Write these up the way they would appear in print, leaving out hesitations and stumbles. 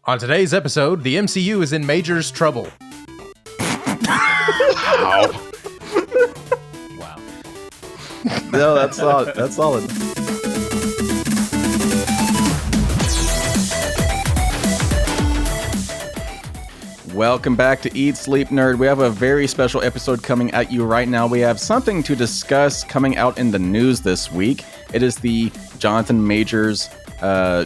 On today's episode, the MCU is in Major's trouble. Wow. No, that's solid. That's solid. Welcome back to Eat Sleep Nerd. We have a very special episode coming at you right now. We have something to discuss coming out in the news this week. It is the Jonathan Majors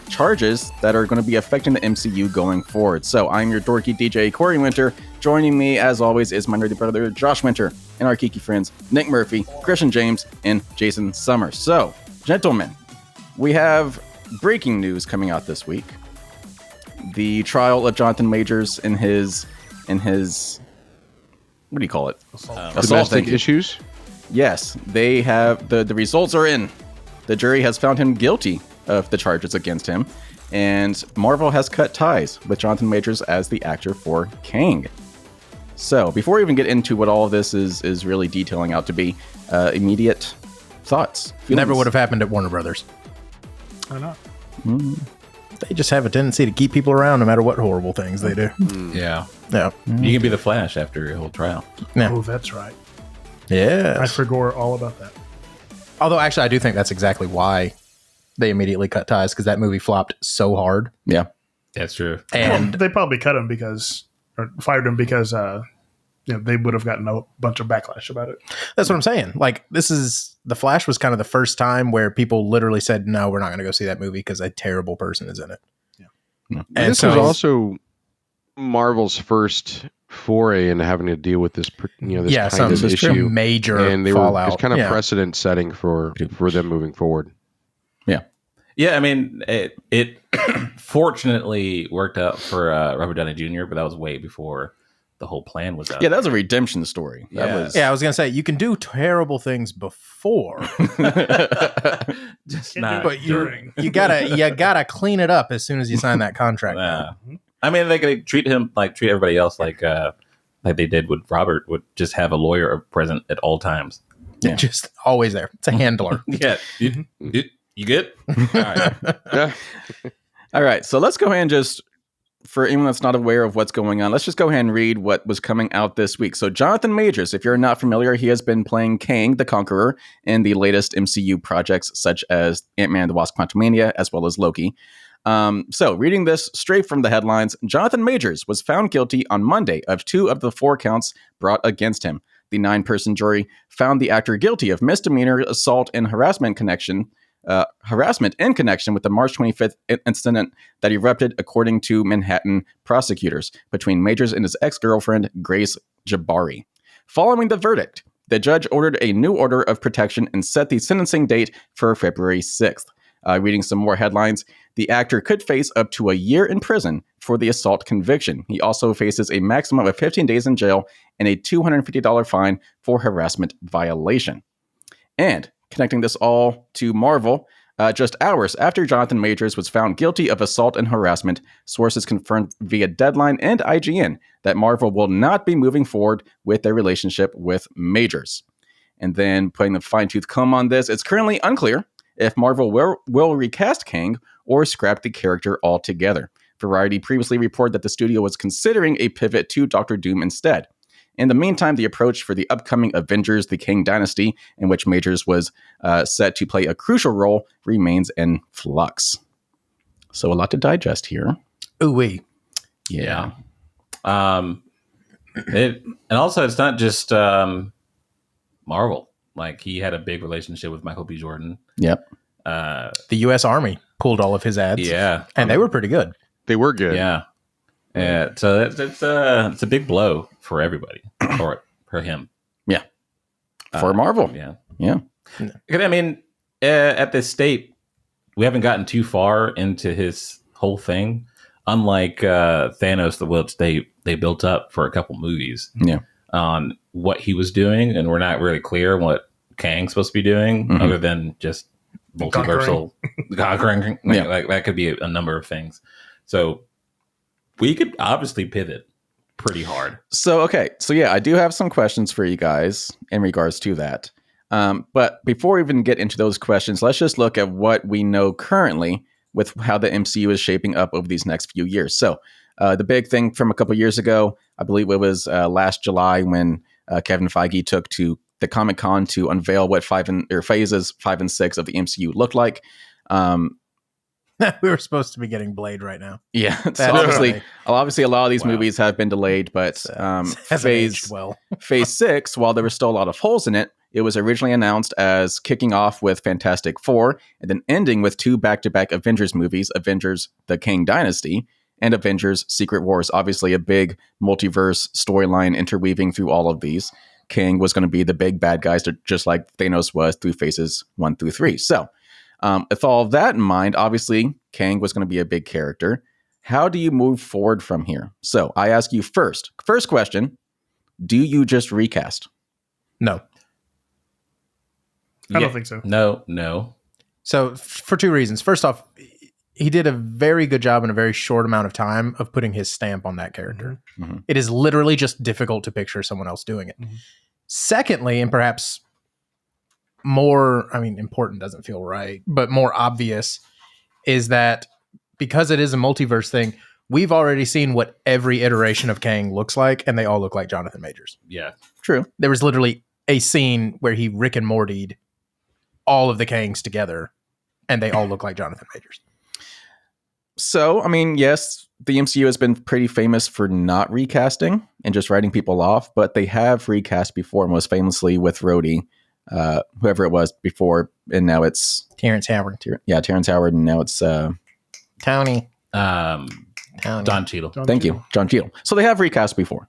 charges that are going to be affecting the MCU going forward. So I'm your dorky DJ, Corey Winter. Joining me, as always, is my nerdy brother, Josh Winter, and our geeky friends, Nick Murphy, Christian James, and Jason Summers. So, gentlemen, we have breaking news coming out this week. The trial of Jonathan Majors in his what do you call it? Domestic issues? Yes, they have the results are in. The jury has found him guilty of the charges against him, and Marvel has cut ties with Jonathan Majors as the actor for Kang. So, before we even get into what all of this is really detailing out to be, immediate thoughts. Feelings. Never would have happened at Warner Brothers. Why not? They just have a tendency to keep people around no matter what horrible things they do. Yeah. Yeah. You can be the Flash after your whole trial. Yeah. Oh, that's right. Yeah. I forgot all about that. Although, actually, I do think that's exactly why they immediately cut ties, because that movie flopped so hard. Yeah. That's true. And They probably cut him or fired him because they would have gotten a bunch of backlash about it. that's what I'm saying. Like, The Flash was kind of the first time where people literally said, no, we're not going to go see that movie because a terrible person is in it. Yeah. And This was also Marvel's first foray into having to deal with this, this kind of issue. Major And they fallout. were it's kind of precedent setting for them moving forward. Yeah, I mean, it fortunately worked out for Robert Downey Jr., but that was way before the whole plan was out. Yeah, that was a redemption story. Yeah. That was. Yeah, I was going to say, you can do terrible things before, Just Can't not. do but you gotta clean it up as soon as you sign that contract. I mean, they could treat him like treat everybody else like they did with Robert. Would just have a lawyer present at all times. Yeah. Just always there. It's a handler. Yeah, you good? All right. Yeah. All right, so let's go ahead and just, for anyone that's not aware of what's going on, let's just go ahead and read what was coming out this week. So Jonathan Majors, if you're not familiar, he has been playing Kang the Conqueror in the latest MCU projects such as Ant-Man and the Wasp: Quantumania, as well as Loki. So reading this straight from the headlines, Jonathan Majors was found guilty on Monday of 2 of the 4 counts brought against him. The 9-person jury found the actor guilty of misdemeanor assault and harassment in connection with the March 25th incident that erupted, according to Manhattan prosecutors, between Majors and his ex-girlfriend, Grace Jabari. Following the verdict, the judge ordered a new order of protection and set the sentencing date for February 6th. Reading some more headlines, the actor could face up to a year in prison for the assault conviction. He also faces a maximum of 15 days in jail and a $250 fine for harassment violation. And connecting this all to Marvel, just hours after Jonathan Majors was found guilty of assault and harassment, sources confirmed via Deadline and IGN that Marvel will not be moving forward with their relationship with Majors. And then putting the fine-tooth comb on this, it's currently unclear if Marvel will recast Kang or scrap the character altogether. Variety previously reported that the studio was considering a pivot to Doctor Doom instead. In the meantime, the approach for the upcoming Avengers: The Kang Dynasty, in which Majors was set to play a crucial role, remains in flux. So a lot to digest here. Ooh-wee. Yeah. And also, it's not just Marvel. Like, he had a big relationship with Michael B. Jordan. Yep. The U.S. Army pulled all of his ads. Yeah. And they were pretty good. They were good. Yeah. Yeah. So it's a big blow for everybody, for him. Yeah. For Marvel. Yeah. Yeah. I mean, at this state, we haven't gotten too far into his whole thing. Unlike Thanos, which they built up for a couple movies. Yeah. On what he was doing, and we're not really clear what Kang's supposed to be doing, other than just multiversal conquering. Yeah. Like that could be a number of things. So we could obviously pivot pretty hard. So, okay. So, yeah, I do have some questions for you guys in regards to that. But before we even get into those questions, let's just look at what we know currently with how the MCU is shaping up over these next few years. So the big thing from a couple years ago, I believe it was last July when Kevin Feige took to the Comic-Con to unveil what phases 5 and 6 of the MCU looked like. We were supposed to be getting Blade right now. Yeah, so obviously a lot of these movies have been delayed, but phase 6, while there were still a lot of holes in it, it was originally announced as kicking off with Fantastic Four and then ending with 2 back-to-back Avengers movies, Avengers: The Kang Dynasty and Avengers: Secret Wars. Obviously a big multiverse storyline interweaving through all of these. Kang was going to be the big bad guys, just like Thanos was through phases 1 through 3. So with all of that in mind, obviously, Kang was going to be a big character. How do you move forward from here? So I ask you first question, do you just recast? No. I don't think so. No. So for 2 reasons. First off, he did a very good job in a very short amount of time of putting his stamp on that character. Mm-hmm. It is literally just difficult to picture someone else doing it. Mm-hmm. Secondly, and perhaps more, important doesn't feel right, but more obvious is that because it is a multiverse thing, we've already seen what every iteration of Kang looks like, and they all look like Jonathan Majors. Yeah. True. There was literally a scene where he Rick and Morty'd all of the Kangs together, and they all look like Jonathan Majors. So, yes, the MCU has been pretty famous for not recasting and just writing people off, but they have recast before, most famously with Rhodey, whoever it was before, and now it's Terrence Howard. Terrence Howard, and now it's Tony. Don Cheadle. Thank you, John Cheadle. So they have recast before.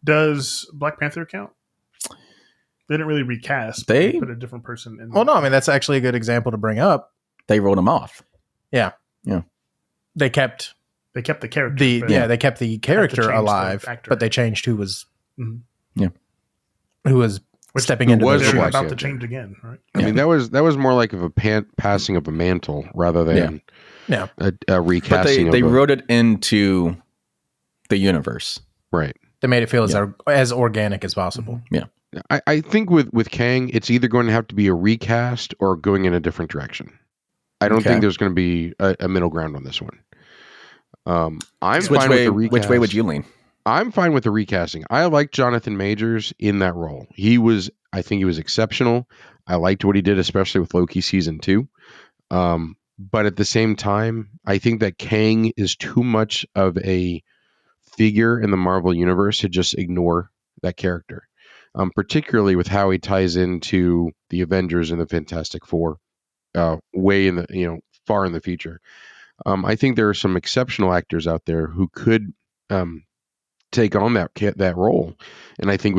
Does Black Panther count? They didn't really recast. They put a different person in. Well, no, that's actually a good example to bring up. They wrote him off. Yeah. They kept the character. They kept the character alive, but they changed who was who was stepping into was those they're Black shoes. about to Panther. change again, right? I mean, that was more like of a passing of a mantle rather than a recasting. But they wrote it into the universe. Right. They made it feel as organic as possible. Yeah. I think with Kang, it's either going to have to be a recast or going in a different direction. I don't think there's going to be a middle ground on this one. I'm fine with the recast. Which way would you lean? I'm fine with the recasting. I like Jonathan Majors in that role. I think he was exceptional. I liked what he did, especially with Loki season 2. But at the same time, I think that Kang is too much of a figure in the Marvel universe to just ignore that character. Particularly with how he ties into the Avengers and the Fantastic Four, way in the far in the future. I think there are some exceptional actors out there who could take on that role, and I think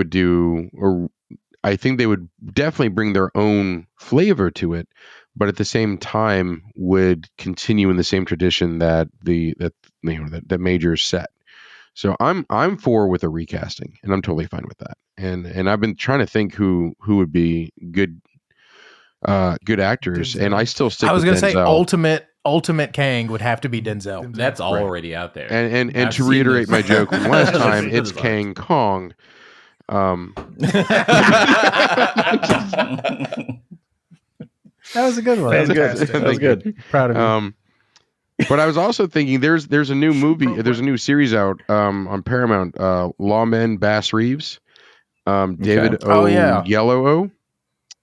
I think they would definitely bring their own flavor to it, but at the same time would continue in the same tradition that that Majors set. So I'm for with a recasting, and I'm totally fine with that. And I've been trying to think who would be good actors, and I still stick. I was going to say ultimate Kang would have to be Denzel. That's already out there. And to reiterate my joke from last time, it's Kang Kong. That was a good one. Fantastic. That was good. Proud of you. But I was also thinking there's a new movie, there's a new series out on Paramount, Lawmen Bass Reeves, David Yellow O.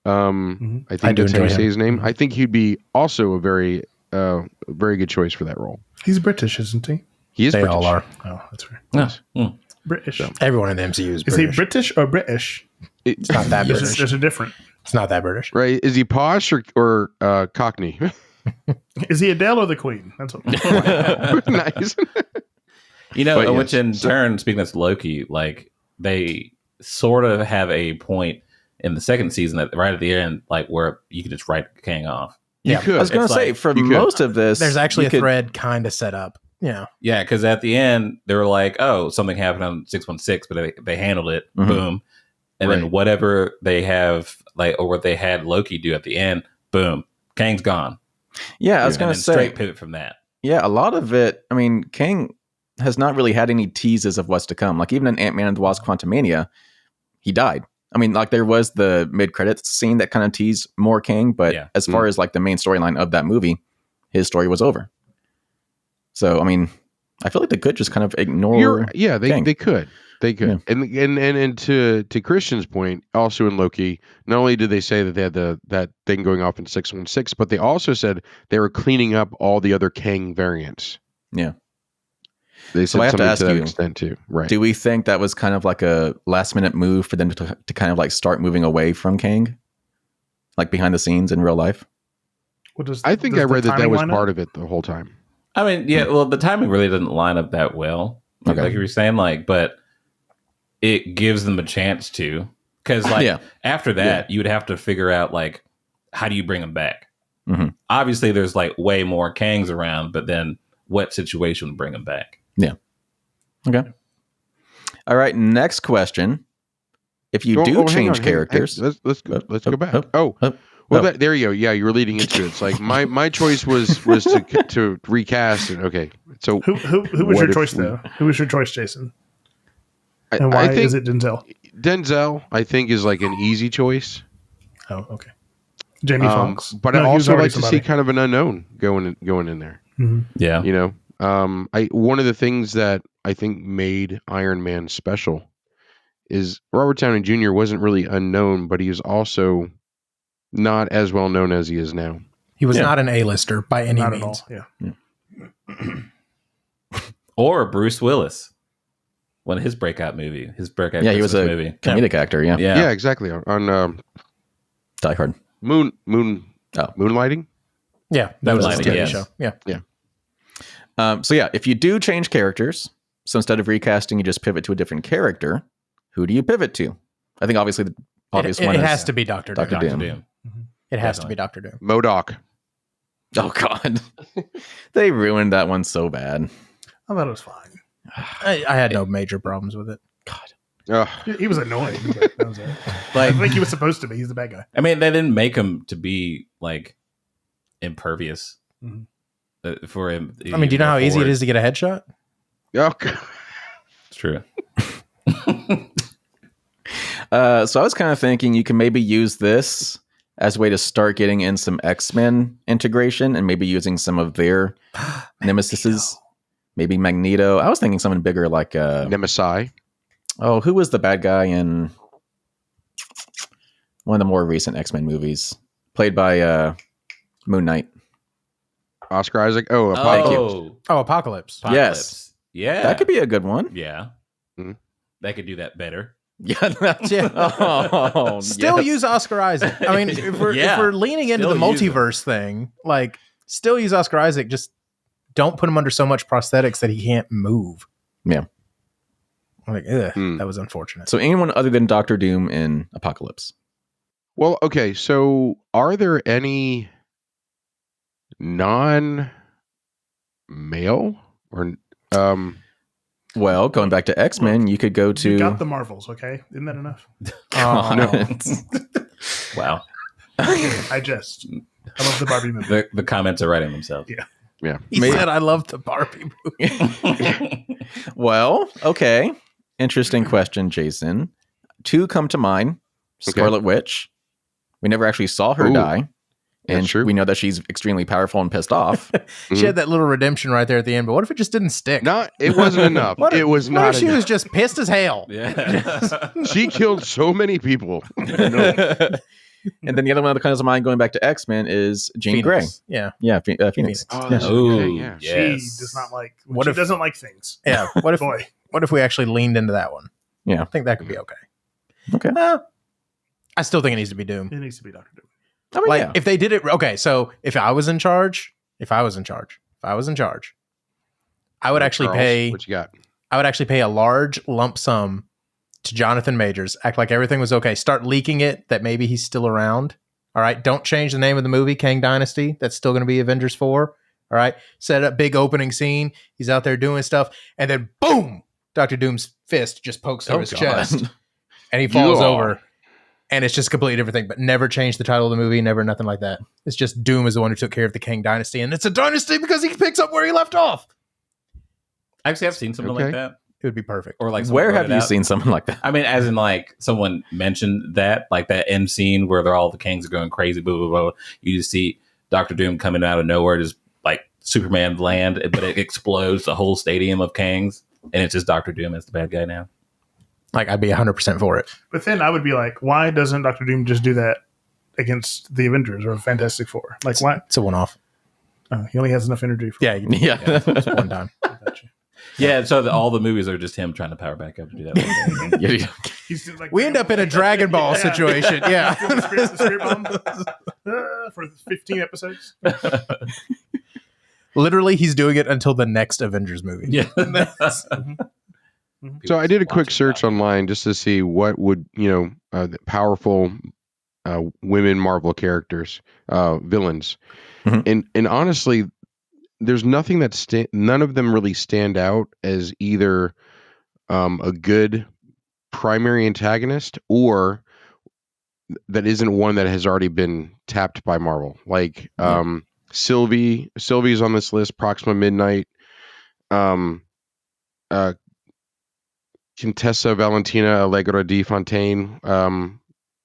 I think that's how you say his name. I think he'd be also a very good choice for that role. He's British, isn't he? He is They British. all are. Oh, that's right. No. British. So. Everyone in the MCU is Is British. he British or British? It's not that British. There's a different. It's not that British. Right? Is he posh or Cockney? Is he Adele or the Queen? That's what. Nice. But yes. which in turn, speaking of Loki, like they sort of have a point in the second season that right at the end, like where you can just write Kang off. You Yeah. could. I was going to say, for most of this, There's actually you a could- thread kind of set up. Yeah. Yeah, because at the end they were like, "Oh, something happened on 616," but they handled it. Mhm. Boom, and Right. then whatever they have, like, or what they had Loki do at the end, boom, Kang's gone. Yeah, I was And going then to say, straight pivot from that. yeah, a lot of it, Kang has not really had any teases of what's to come. Like, even in Ant-Man and the Wasp Quantumania, he died. There was the mid-credits scene that kind of teased more Kang, but Yeah. as far as, like, the main storyline of that movie, his story was over. So, I mean, I feel like they could just kind of ignore. Kang. They could. They could. Yeah. And to Christian's point, also in Loki, not only did they say that they had that thing going off in 616, but they also said they were cleaning up all the other Kang variants. Yeah. They So said I have to something ask to that you, extent too. Right. Do we think that was kind of like a last minute move for them to kind of like start moving away from Kang? Like behind the scenes in real life? I think I read that was part of it the whole time. I mean, yeah, well, the timing really doesn't line up that well. Okay. Like you were saying, like, but it gives them a chance to. Because, like, after that, you would have to figure out, like, how do you bring them back? Mm-hmm. Obviously, there's, like, way more Kangs around, but then what situation would bring them back? Yeah. Okay. All right. Next question. If you do change characters, let's go back. There you go. Yeah, you were leading into it. It's like my choice was to recast it. Okay, so who was your choice though? Who was your choice, Jason? And why is it Denzel? Denzel, I think, is like an easy choice. Oh, okay. Jamie Foxx, but I also like to see kind of an unknown going in there. Mm-hmm. Yeah, you know, one of the things that I think made Iron Man special is Robert Downey Jr. wasn't really unknown, but he was also not as well known as he is now. He was not an A-lister by any not means. At all. Yeah. Or Bruce Willis. One of his breakout movie. His breakout he was a movie. comedic actor. Yeah. Yeah, exactly. On Die Hard. Moonlighting. Yeah, that was a Moonlighting, TV yes. show. Yeah. So yeah, if you do change characters, so instead of recasting, you just pivot to a different character. Who do you pivot to? I think obviously the obvious one It is has to be Doctor Doom. Dr. Doom. It has to be Doctor Doom. MODOK. Oh God, they ruined that one so bad. I thought it was fine. I had no major problems with it. He was annoying. But that was it. I think he was supposed to be. He's the bad guy. I mean, they didn't make him to be like impervious for him. I mean, do you know how easy it is to get a headshot? Okay. It's true. So I was kind of thinking you can maybe use this as a way to start getting in some X-Men integration and maybe using some of their nemesises. Maybe Magneto. I was thinking something bigger like Nemesi. Oh, who was the bad guy in one of the more recent X-Men movies? Played by Moon Knight. Oscar Isaac. Oh, Apocalypse. Apocalypse. Yes. Yeah. That could be a good one. Yeah. Mhm. They could do that better. Yeah. Still use Oscar Isaac. I mean, if we're leaning into the Still use multiverse thing, like, still use Oscar Isaac. Just don't put him under so much prosthetics that he can't move. Yeah. Like, that was unfortunate. So anyone other than Doctor Doom in Apocalypse? Well, okay. So, are there any non-male or Well, going back to X-Men, you could go to. You got the Marvels, okay? Isn't that enough? Wow. I love the Barbie movie. The comments are writing themselves. Yeah. He said, "I love the Barbie movie." Well, okay. Interesting question, Jason. Two come to mind. Scarlet Witch. We never actually saw her die. And true. we know that she's extremely powerful and pissed off. She had that little redemption right there at the end, but what if it just didn't stick? It wasn't enough. It was What not if she enough. was just pissed as hell? Yeah. She killed so many people. And then the other one that comes to mind going back to X-Men is Jean Grey. Phoenix. Yeah. Yeah, Phoenix. Oh, Yeah. that's okay, yeah. Yes. She does not like. What She if- doesn't like things. Yeah. What if Boy. What if we actually leaned into that one? Yeah. I think that could be okay. Okay. I still think it needs to be Doom. It needs to be Doctor Doom. I mean, Like yeah. if they did it, okay. So if I was in charge, I would actually Charles, pay. What you got? I would actually pay a large lump sum to Jonathan Majors. Act like everything was okay. Start leaking it that maybe he's still around. All right. Don't change the name of the movie, Kang Dynasty. That's still going to be Avengers 4. All right. Set up big opening scene. He's out there doing stuff, and then boom, Dr. Doom's fist just pokes through his chest, and he falls over. And it's just a completely different thing, but never change the title of the movie, never nothing like that. It's just Doom is the one who took care of the Kang Dynasty, and it's a dynasty because he picks up where he left off. Actually, I've seen something like that. It would be perfect. Or like, Where have you seen something like that? I mean, as in like someone mentioned that, like that end scene where they're all the Kangs are going crazy, blah blah blah. You just see Doctor Doom coming out of nowhere, just Superman land, but it explodes the whole stadium of Kangs, and it's just Doctor Doom as the bad guy now. Like, I'd be 100% for it. But then I would be like, why doesn't Doctor Doom just do that against the Avengers or Fantastic Four? Like, why? It's a one-off. He only has enough energy for Yeah, it's one time. Yeah, so all the movies are just him trying to power back up to do that. Yeah. He's just like, We end up in a Dragon Ball situation. Yeah. The spirit bomb, for 15 episodes. Literally, he's doing it until the next Avengers movie. Yeah. So I did a quick search online just to see what would, the powerful women Marvel characters, villains. Mhm. And honestly, there's nothing that none of them really stand out as either a good primary antagonist or that isn't one that has already been tapped by Marvel. Like Sylvie's on this list, Proxima Midnight, Contessa Valentina Allegra de Fontaine,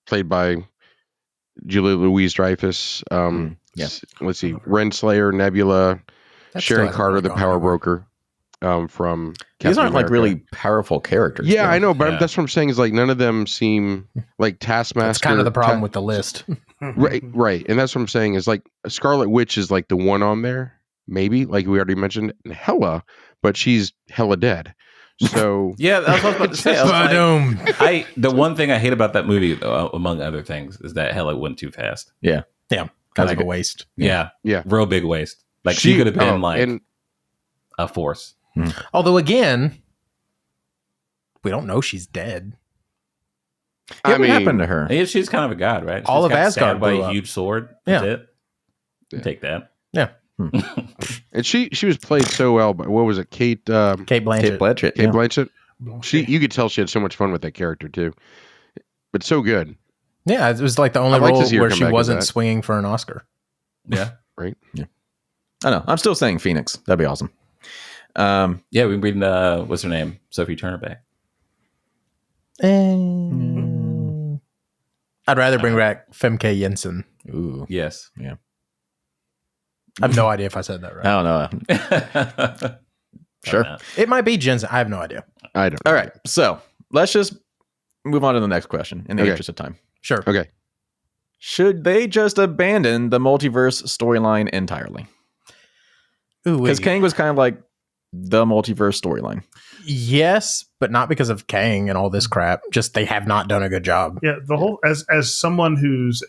played by Julia Louis-Dreyfus. Let's see, Renslayer, Nebula, That still Sharon hasn't Carter, really the gone Power anywhere. Broker, from These Captain aren't like America. really powerful characters. Yeah, though. I know, but Yeah. that's what I'm saying is like none of them seem like Taskmaster. That's kind of the problem with the list. Right, and that's what I'm saying is like Scarlet Witch is like the one on there, maybe like we already mentioned, and Hela, but she's hella dead. So Yeah, that's what I was about to say. I was like, Ba-doom. the one thing I hate about that movie, among other things, is that Hela went too fast. Kind of Like a waste. Yeah, Yeah. real big waste. Like she could have been and a force. Although, again, we don't know she's dead. Yeah, I what happened mean, to her? Yeah, she's kind of a god, right? All She's of got Asgard stabbed by blew a up. huge sword. That's Yeah. it. Yeah. Take that. and she was played so well, but what was it, Kate Kate Kate Blanchett. Blanchett. Kate yeah. Blanchett? You could tell she had so much fun with that character too, but so good. Yeah, it was like the only I'd like to role see her where come she back as wasn't that. swinging for an Oscar. Yeah. I know. I'm still saying Phoenix. That'd be awesome. Yeah, we bring what's her name? Sophie Turner back. I'd rather bring back Femke Jensen. Ooh. Yes. I have no idea if I said that right. I don't know. Sure. It might be Jensen. I have no idea. I don't know. All right. So let's just move on to the next question in the Okay. interest of time. Sure. Okay. Should they just abandon the multiverse storyline entirely? Ooh, Because wait. Kang was kind of like the multiverse storyline. Yes, but not because of Kang and all this crap. Just they have not done a good job. Yeah, the whole as someone who's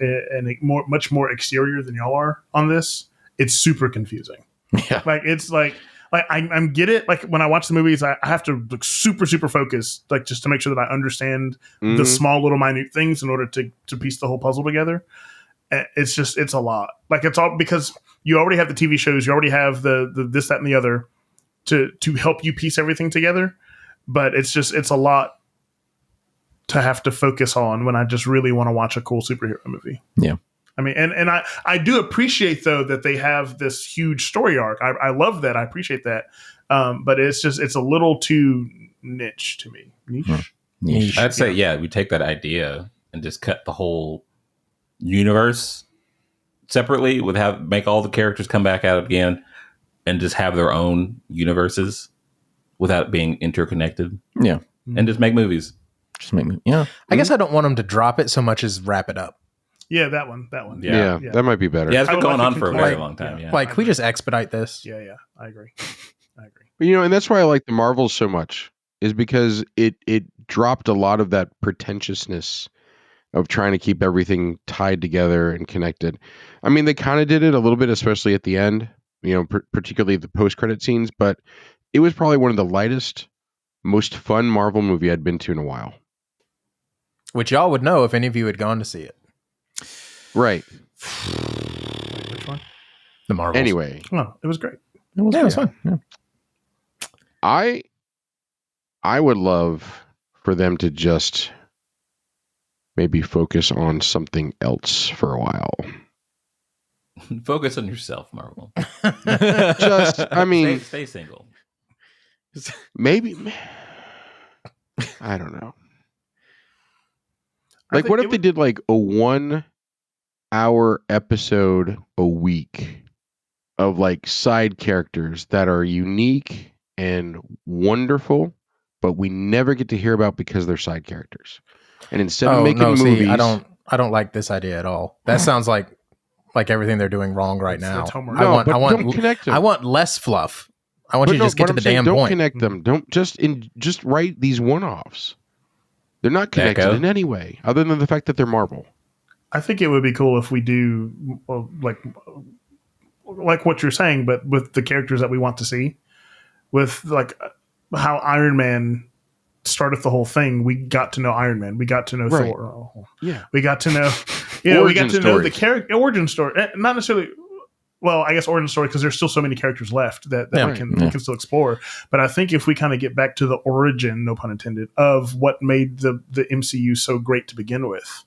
much more exterior than y'all are on this, it's super confusing. Yeah. Like it's like I get it. Like when I watch the movies, I have to look super focused, like just to make sure that I understand the Mhm. small little minute things in order to piece the whole puzzle together. It's a lot. Like it's all because you already have the TV shows, you already have the this, that, and the other to help you piece everything together. But it's a lot to have to focus on when I just really want to watch a cool superhero movie. Yeah. I mean, and I do appreciate though that they have this huge story arc. I love that. I appreciate that. But it's a little too niche to me. Niche. Niche. I'd say, yeah, we take that idea and just cut the whole universe separately make all the characters come back out again and just have their own universes without being interconnected. Yeah. And just make movies. Just make me. Yeah. I guess I don't want them to drop it so much as wrap it up. Yeah, that one. Yeah. Yeah, that might be better. Yeah, it's I been would going like on to for a conclude- very long time. Yeah. Like, we just expedite this. Yeah. I agree. But, and that's why I like the Marvels so much, is because it dropped a lot of that pretentiousness of trying to keep everything tied together and connected. I mean, they kind of did it a little bit, especially at the end, particularly the post-credit scenes, but it was probably one of the lightest, most fun Marvel movie I'd been to in a while. Which y'all would know if any of you had gone to see it. Right. Which one? The Marvels. Anyway, Oh, it was great. It was, Yeah, it was fun. Yeah. I would love for them to just maybe focus on something else for a while. Focus on yourself, Marvel. Just, I mean, Stay single. maybe, I don't know. I Like, think what it if they would- did like a 1 hour episode a week of like side characters that are unique and wonderful, but we never get to hear about because they're side characters. And instead of making movies, I don't like this idea at all. That sounds like everything they're doing wrong right now. That's homework. no, but don't connect them. I want less fluff. I want you to just get to the damn don't point. connect them. Don't just write these one-offs. They're not connected Echo? in any way, other than the fact that they're Marvel. I think it would be cool if we do like what you're saying, but with the characters that we want to see, with like how Iron Man started the whole thing. We got to know Iron Man. We got to know Right. Thor. Yeah. We got to know, we got Origin to know the stories. character origin story. Not necessarily. Well, I guess origin story because there's still so many characters left that Yeah. we can still explore. But I think if we kind of get back to the origin, no pun intended, of what made the MCU so great to begin with,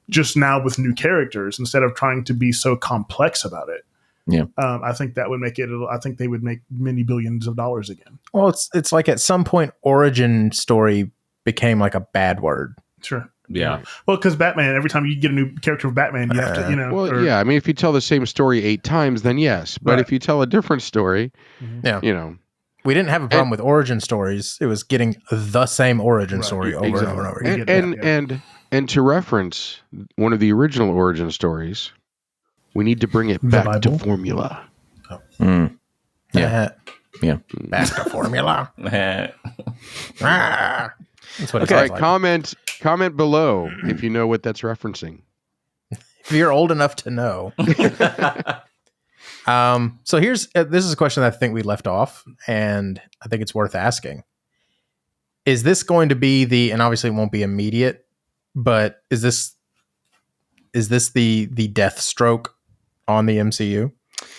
just now with new characters instead of trying to be so complex about it. Yeah. I think that would make it. I think they would make many billions of dollars again. Well, it's like at some point, origin story became like a bad word. Sure. Yeah. Well, because Batman, every time you get a new character of Batman, you have to, Well, or- yeah. I mean, if you tell the same story 8 times, then yes. But Right. if you tell a different story, Yeah. you know, We didn't have a problem with origin stories. It was getting the same origin Right. story over Exactly. and over and over. We again. get that, yeah. and to reference one of the original origin stories, we need to bring it back to Bible? formula. Mm. Yeah. Yeah. Back to formula. Ah. That's what it Okay. All sounds right, like. comment below if you know what that's referencing. If you're old enough to know. So here's this is a question that I think we left off, and I think it's worth asking. Is this going to be and obviously it won't be immediate, but is this the death stroke on the MCU?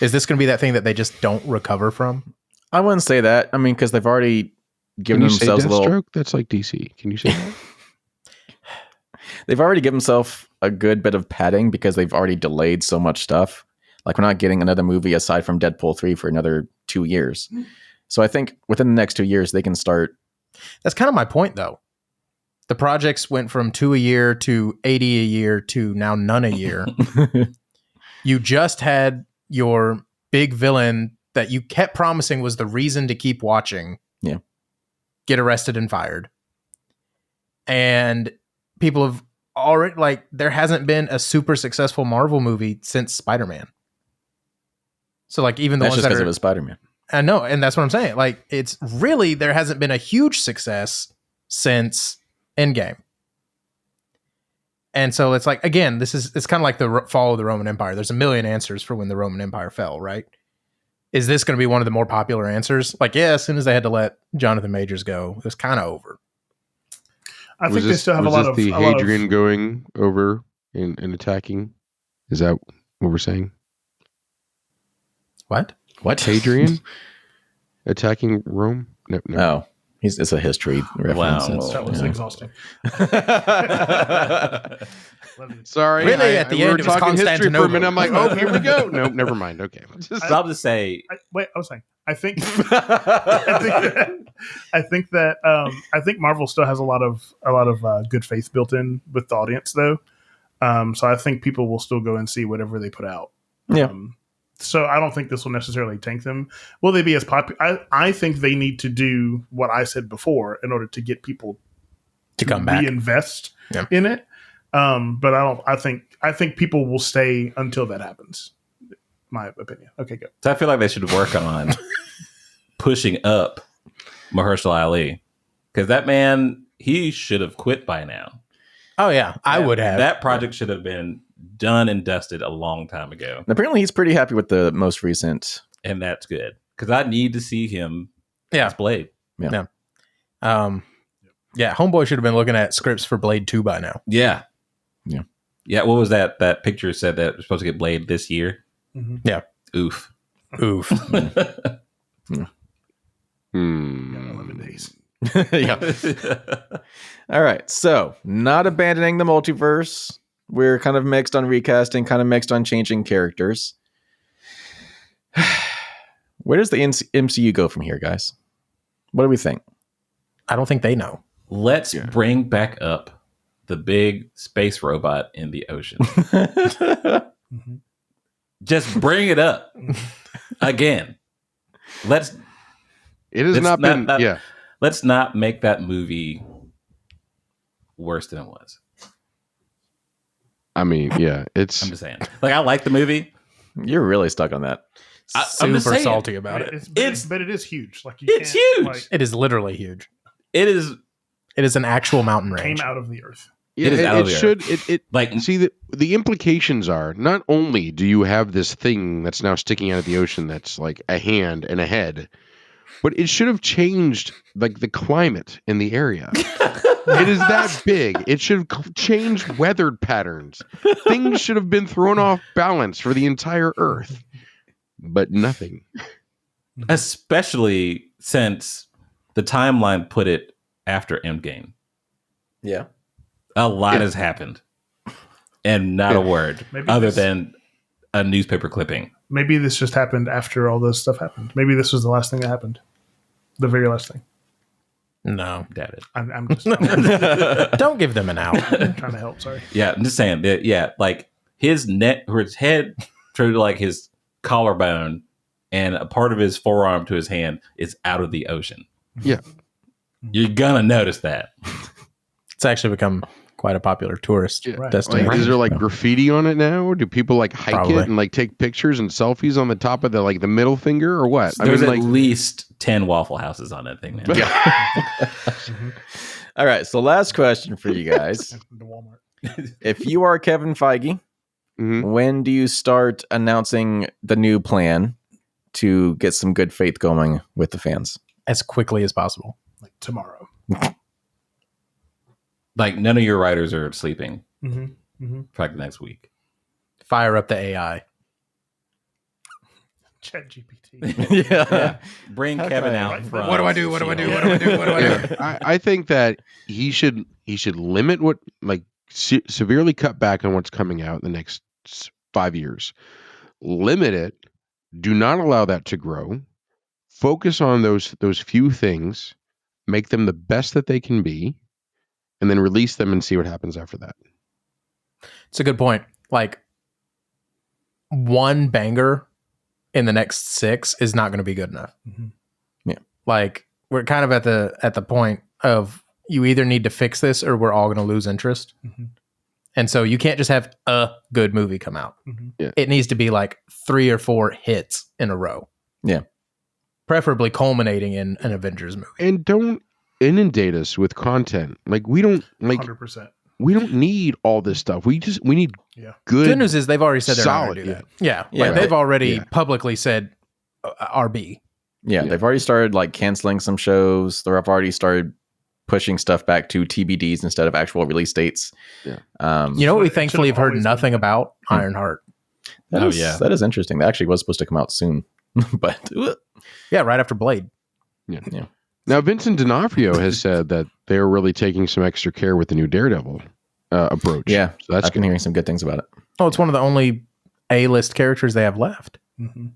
Is this going to be that thing that they just don't recover from? I wouldn't say that. I mean, because they've already given Can you say themselves a little. Deathstroke? That's like DC. Can you say that? They've already given themselves a good bit of padding because they've already delayed so much stuff. Like we're not getting another movie aside from Deadpool 3 for another 2 years. So I think within the next 2 years they can start. That's kind of my point, though. The projects went from 2 a year to 80 a year to now none a year. You just had your big villain that you kept promising was the reason to keep watching. Yeah. Get arrested and fired. And people have already, there hasn't been a super successful Marvel movie since Spider-Man. So, even the That's ones just that because are, it was Spider-Man. I know, and that's what I'm saying. It's really, there hasn't been a huge success since Endgame. And so it's again, it's kind of like the fall of the Roman Empire. There's a million answers for when the Roman Empire fell, right? Is this going to be one of the more popular answers? As soon as they had to let Jonathan Majors go, it was kind of over. I think they still have a lot of the a lot of- Hadrian going over and attacking? Is that what we're saying? What? What? Hadrian attacking Rome? No. Oh, it's a history reference. Wow. It's- That was yeah. exhausting. Sorry. Really, at the we end, were it was talking history for a Constantinople. minute. I'm like, oh, here we go. Nope, never mind. Okay. Stop to say, I was saying. I think I think that Marvel still has a lot of good faith built in with the audience, though. So I think people will still go and see whatever they put out. Yeah. So I don't think this will necessarily tank them. Will they be as popular? I think they need to do what I said before in order to get people To come back. reinvest Yeah. in it. But I think people will stay until that happens. My opinion. Okay, good. so I feel like they should work on pushing up Mahershala Ali because that man, he should have quit by now. Oh, yeah. I would have. That project should have been done and dusted a long time ago. And apparently, he's pretty happy with the most recent. And that's good because I need to see him Yeah. as Blade. Yeah, Homeboy should have been looking at scripts for Blade 2 by now. Yeah. Yeah. Yeah. What was that? That picture said that we're supposed to get Blade this year. Mhm. Yeah. Oof. Oof. Hmm. 11 days. Yeah. All right. So, not abandoning the multiverse. We're kind of mixed on recasting, kind of mixed on changing characters. Where does the MCU go from here, guys? What do we think? I don't think they know. Let's bring back up the big space robot in the ocean. Mhm. Just bring it up. Again, let's It has It's not been. not- Yeah. let's not make that movie worse than it was. I mean, yeah. It's. I'm just saying. Like, I like the movie. You're really stuck on that. I'm Super just saying. salty about it. But it is huge. Like, you It's can't, huge. Like, It is literally huge. It is It is an actual mountain range. came out of the earth. Yeah, It is out of it the should. It like see the implications are not only do you have this thing that's now sticking out of the ocean that's like a hand and a head, but it should have changed like the climate in the area. It is that big. It should have changed weather patterns. Things should have been thrown off balance for the entire Earth, but nothing. especially since the timeline put it after Endgame. Yeah. A lot Yeah. has happened, and not a word Maybe other this- than a newspaper clipping. Maybe this just happened after all this stuff happened. Maybe this was the last thing that happened. The very last thing. No. Doubt it. I'm just I'm Don't give them an out. trying to help. Sorry. Yeah, I'm just saying that. Yeah, like his neck or his head through to like his collarbone, and a part of his forearm to his hand is out of the ocean. Yeah. You're gonna notice that. It's actually become quite a popular tourist Yeah. Right. destination. Like, is there like graffiti on it now? Or do people like hike Probably. it and like take pictures and selfies on the top of the like the middle finger or what? There's I at mean, like least 10 Waffle Houses on that thing now. All right. So last question for you guys. The Walmart. If you are Kevin Feige, Mhm. when do you start announcing the new plan to get some good faith going with the fans? As quickly as possible. Like tomorrow. Like none of your writers are sleeping Mm-hmm. Mm-hmm. for like the next week. Fire up the AI. Chat GPT. Yeah. Bring How Kevin can I- out Right. from. What do I do? What do I do? She-Hulk. What do I do? What do I do? Yeah, I think that he should limit what like severely cut back on what's coming out in the next 5 years. Limit it. Do not allow that to grow. Focus on those few things. Make them the best that they can be, and then release them and see what happens after that. It's a good point. Like one banger in the next 6 is not going to be good enough. Mhm. Yeah. Like we're kind of at the point of you either need to fix this or we're all going to lose interest. Mhm. And so you can't just have a good movie come out. Mhm. Yeah. It needs to be like 3 or 4 hits in a row. Yeah. Preferably culminating in an Avengers movie. And don't inundate us with content. Like we don't 100%. we don't need all this stuff. We need Yeah. Good news is they've already said they're not solid, going to do that. Yeah. Yeah, Like, they've already Yeah. publicly said RB. Yeah, Yeah. they've already started like canceling some shows. They've already started pushing stuff back to TBDs instead of actual release dates. Yeah. You know what we It thankfully have should've heard always nothing been. about? Ironheart. That Oh, is- yeah. that is interesting. That actually was supposed to come out soon, but Yeah, right after Blade. Now, Vincent D'Onofrio has said that they're really taking some extra care with the new Daredevil approach. yeah, So that's I've been good. hearing some good things about it. Oh, it's one of the only A-list characters they have left. Mm-hmm.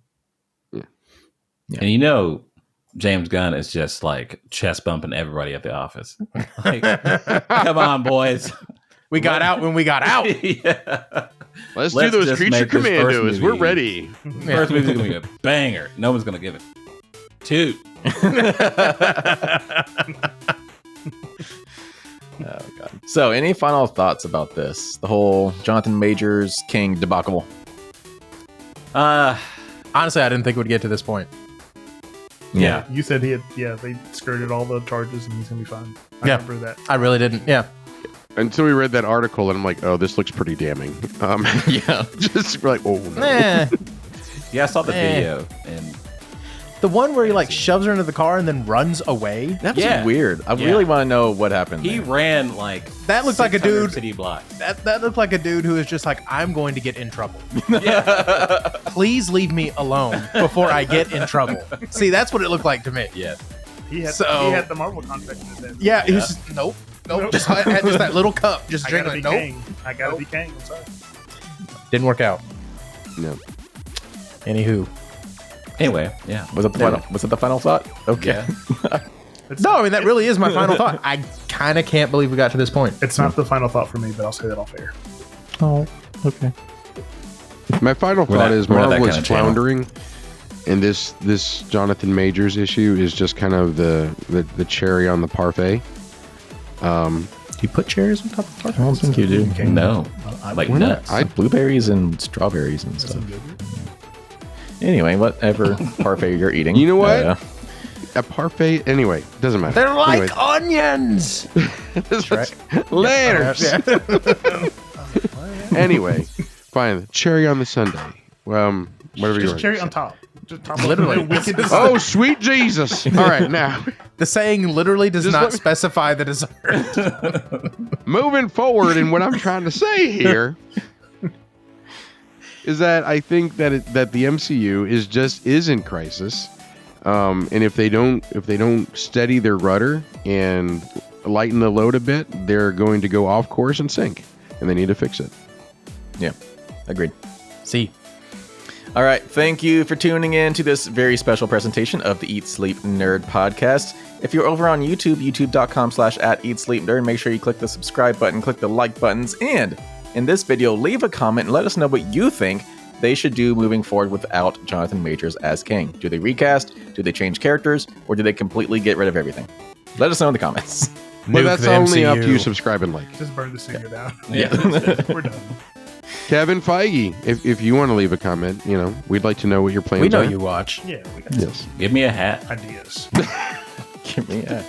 And you know, James Gunn is just like chest bumping everybody at the office. Like, come on, boys. We got out when we got out. Yeah. Let's do Let's those just creature make this first commandos. We're movie. ready. First movie's gonna be a banger. No one's gonna give it. 2. Oh god. So, any final thoughts about this? The whole Jonathan Majors King debacle. Honestly, I didn't think it would get to this point. Yeah. You said they skirted all the charges and he's going to be fine. I Yeah. remember that. I really didn't. Yeah. Until we read that article, and I'm like, oh, this looks pretty damning. Yeah. Just like, oh no. Eh. Yeah, I saw the Eh. video and The one where he like shoves her into the car and then runs away. That was Yeah. weird. I Yeah. really want to know what happened. he there. ran like That looked like a 600 dude. city block. That looked like a dude who is just like, I'm going to get in trouble. Yeah. Please leave me alone before I get in trouble. See, that's what it looked like to me. Yeah. He had So- he had the Marvel contract in his head. Yeah, it was just, nope. Just had just that little cup, just I gotta drinking be it. Nope. Kang. I gotta be Kang. I'm sorry. Didn't work out. No. Anywho. Anyway, yeah. Was it the final? Was it the final thought? Okay. No, I mean, that really is my final thought. I kind of can't believe we got to this point. It's not the final thought for me, but I'll say that off air. Oh, okay. My final We're thought not- is we're not that Marvel kind is of channel. floundering. And this Jonathan Majors issue is just kind of the cherry on the parfait. Do you put cherries on top of I don't think you do. Okay. No, like Why not? nuts. Like blueberries and strawberries and stuff. Anyway, whatever parfait you're eating. You know what? A parfait. Anyway, doesn't matter. They're like Anyways, onions. Later. Anyway, fine. Cherry on the sundae. Whatever you Just want. cherry on top. Just top Literally. wicked. Oh, sweet Jesus! All right, now The saying literally does Just not let me- specify the dessert. moving forward, and what I'm trying to say here is that I think that that the MCU is in crisis, and if they don't steady their rudder and lighten the load a bit, they're going to go off course and sink, and they need to fix it. Yeah, agreed. See, All right. Thank you for tuning in to this very special presentation of the Eat Sleep Nerd podcast. If you're over on YouTube, youtube.com/@eatsleepnerd, make sure you click the subscribe button, click the like buttons, and in this video, leave a comment and let us know what you think they should do moving forward without Jonathan Majors as King. Do they recast? Do they change characters? Or do they completely get rid of everything? Let us know in the comments. But nuke that's the only up to you. MCU. Subscribe and like. Just burn the studio down. Yeah. We're done. Kevin Feige, if you want to leave a comment, we'd like to know what your plans We know are. you watch. Yeah, we got Yes. Give me a hat. ideas. Give me a